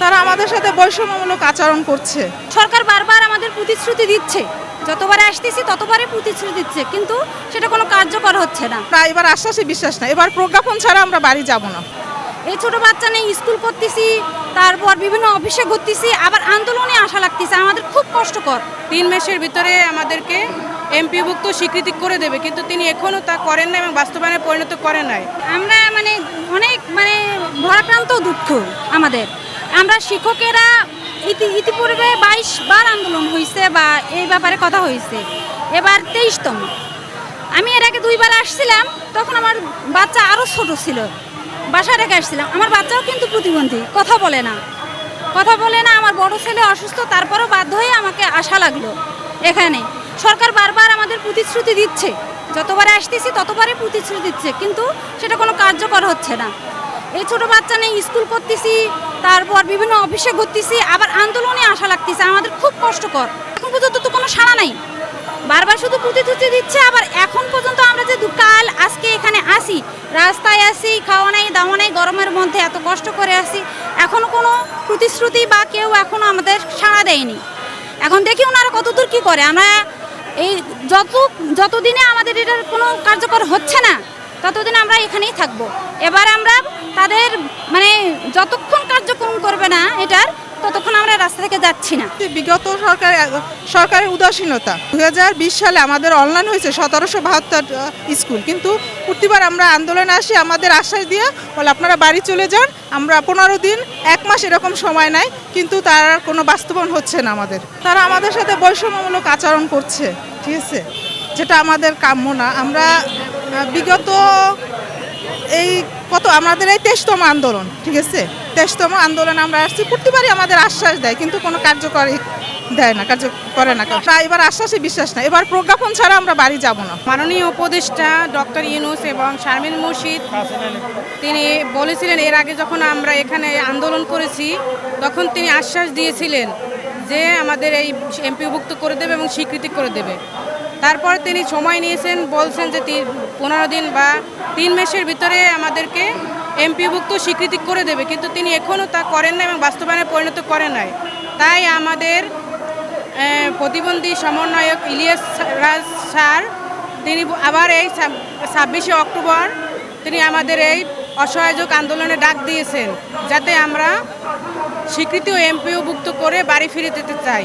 তারা আমাদের সাথে বৈষম্যমূলক আচরণ করছে। সরকার বারবার আমাদের প্রতিশ্রুতি দিচ্ছে, যতবারে আসতেছি ততবারই প্রতিশ্রুতি দিচ্ছে, কিন্তু সেটা কোনো কার্যকর হচ্ছে না। প্রায় এবার আশ্বাসে বিশ্বাস না, এবার প্রজ্ঞাপন ছাড়া আমরা বাড়ি যাব না। এই ছোট বাচ্চা নিয়ে স্কুল করতেছি, তারপর বিভিন্ন অফিসে ঘুরতেছি, আবার আন্দোলনে আসা লাগতেছে, আমাদের খুব কষ্টকর। 3 মাসের ভিতরে আমাদেরকে এমপিভুক্ত স্বীকৃতি করে দেবে, কিন্তু তিনি এখনও তা করেন না এবং বাস্তবায়নে পরিণত করেন নাই। আমরা অনেক ভারাক্রান্ত দুঃখ আমাদের। আমরা শিক্ষকেরা ইতিপূর্বে 22 বার আন্দোলন হয়েছে বা এই ব্যাপারে কথা হয়েছে, এবার 23তম। আমি এর আগে 2 বার আসছিলাম, তখন আমার বাচ্চা আরও ছোট ছিল, বাসায় রেখে আসছিলাম। আমার বাচ্চাও কিন্তু প্রতিবন্ধী, কথা বলে না। আমার বড় ছেলে অসুস্থ, তারপরেও বাধ্য হয়ে আমাকে আসা লাগলো এখানে। সরকার বারবার আমাদের প্রতিশ্রুতি দিচ্ছে, যতবারে আসতেছি ততবারই প্রতিশ্রুতি দিচ্ছে, কিন্তু সেটা কোনো কার্যকর হচ্ছে না। এই ছোট বাচ্চা নিয়ে স্কুল করতেছি, তারপর বিভিন্ন অফিসে ঘুরতেছি, আবার আন্দোলনে আসা লাগতেছে, আমাদের খুব কষ্টকর। এখন পর্যন্ত তো কোনো সাড়া নাই, বারবার শুধু প্রতিশ্রুতি দিচ্ছে। আবার এখন পর্যন্ত আমরা যে কাল আজকে এখানে আসি, রাস্তায় আসি, খাওয়া নাই দাওয়া নাই, গরমের মধ্যে এত কষ্ট করে আসি, এখনও কোনো প্রতিশ্রুতি বা কেউ এখনও আমাদের সাড়া দেয়নি। এখন দেখি ওনারা কতদূর কী করে। আমরা এই যতদিনে আমাদের এটার কোনো কার্যকর হচ্ছে না, ততদিন আমরা এখানেই থাকব। এবার আমরা তাদের যতক্ষণ কার্যক্রম করবে না এটার, ততক্ষণ আমরা রাস্তা থেকে যাচ্ছি না। বিগত সরকারের উদাসীনতা, 2020 সালে আমাদের অনলাইন হয়েছে 1772 স্কুল, কিন্তু প্রতিবার আমরা আন্দোলনে আসি, আমাদের আশ্বাস দিয়ে বলে আপনারা বাড়ি চলে যান, আমরা 15 দিন 1 মাস এরকম সময় নেয়, কিন্তু তার কোনো বাস্তবায়ন হচ্ছে না। তারা আমাদের সাথে বৈষম্যমূলক আচরণ করছে, ঠিক আছে, যেটা আমাদের কাম্য না। আমরা বিগত আমাদের এই 23তম আন্দোলন, ঠিক আছে, 23তম আন্দোলন আমরা আসছি, প্রতিবারই আমাদের আশ্বাস দেয়, কিন্তু কোনো কার্যকর করে না। এবার আশ্বাসে বিশ্বাস না, এবার প্রজ্ঞাপন ছাড়া আমরা বাড়ি যাব না। মাননীয় উপদেষ্টা ডক্টর ইউনূস এবং শারমিন মুর্শিদ তিনি বলেছিলেন, এর আগে যখন আমরা এখানে আন্দোলন করেছি তখন তিনি আশ্বাস দিয়েছিলেন যে আমাদের এই এমপিভুক্ত করে দেবে এবং স্বীকৃতি করে দেবে। তারপর তিনি সময় নিয়েছেন, বলছেন যে 15 দিন বা 3 মাসের ভিতরে আমাদেরকে এমপিভুক্ত স্বীকৃতি করে দেবে, কিন্তু তিনি এখনও তা করেন না এবং বাস্তবায়নে পরিণত করেন নাই। তাই আমাদের প্রতিবন্ধী সমন্বয়ক ইলিয়াস রাজ স্যার তিনি আবার এই 26শে অক্টোবর তিনি আমাদের এই অসহযোগ আন্দোলনে ডাক দিয়েছেন, যাতে আমরা স্বীকৃতি ও এমপিওভুক্ত করে বাড়ি ফিরে যেতে চাই।